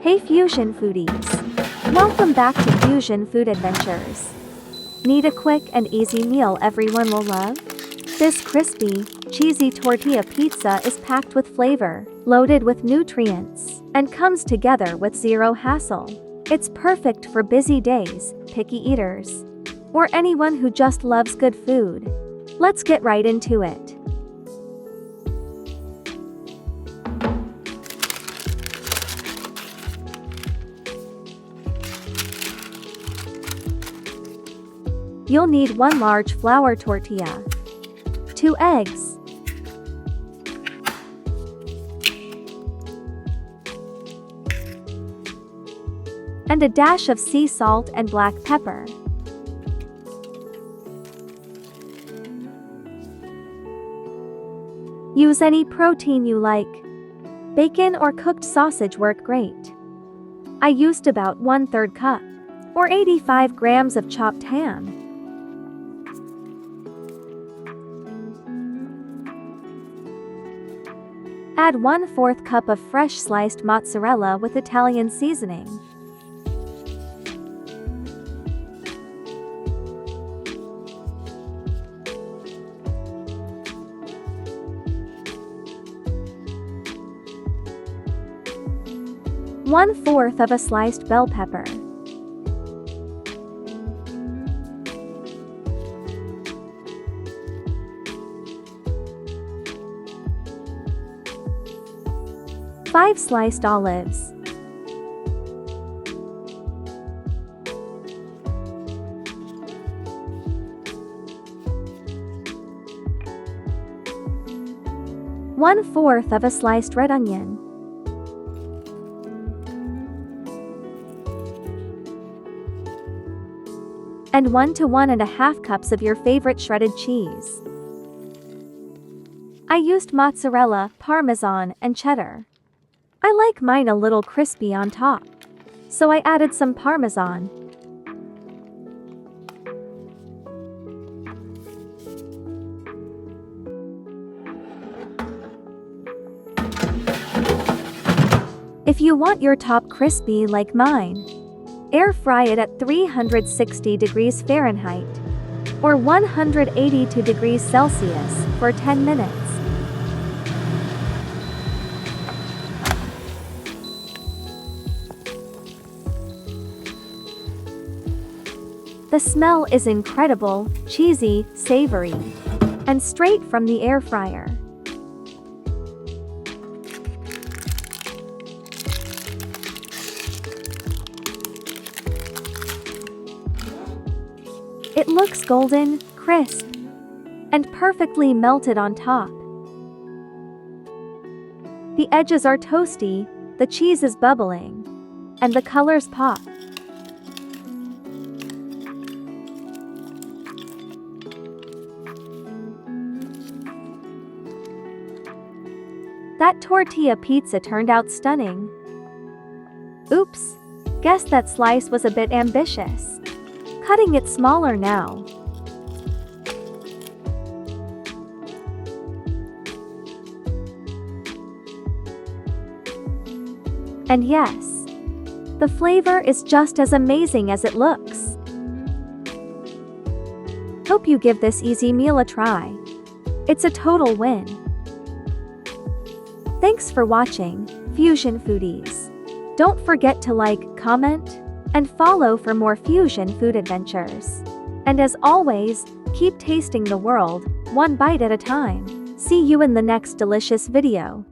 Hey Fusion Foodies! Welcome back to Fusion Food Adventures. Need a quick and easy meal everyone will love? This crispy, cheesy tortilla pizza is packed with flavor, loaded with nutrients, and comes together with zero hassle. It's perfect for busy days, picky eaters, or anyone who just loves good food. Let's get right into it. You'll need 1 large flour tortilla, 2 eggs, and a dash of sea salt and black pepper. Use any protein you like. Bacon or cooked sausage work great. I used about 1/3 cup, or 85 grams of chopped ham. Add 1/4 cup of fresh sliced mozzarella with Italian seasoning. One-fourth of a sliced bell pepper. Five sliced olives. One-fourth of a sliced red onion. And 1 to 1.5 cups of your favorite shredded cheese. I used mozzarella, Parmesan, and cheddar. I like mine a little crispy on top, so I added some Parmesan. If you want your top crispy like mine, air fry it at 360 degrees Fahrenheit or 182 degrees Celsius for 10 minutes. The smell is incredible, cheesy, savory, and straight from the air fryer. It looks golden, crisp, and perfectly melted on top. The edges are toasty, the cheese is bubbling, and the colors pop. That tortilla pizza turned out stunning. Oops, guess that slice was a bit ambitious. Cutting it smaller now. And yes, the flavor is just as amazing as it looks. Hope you give this easy meal a try. It's a total win. Thanks for watching, Fusion Foodies. Don't forget to like, comment, and follow for more Fusion food adventures. And as always, keep tasting the world, one bite at a time. See you in the next delicious video.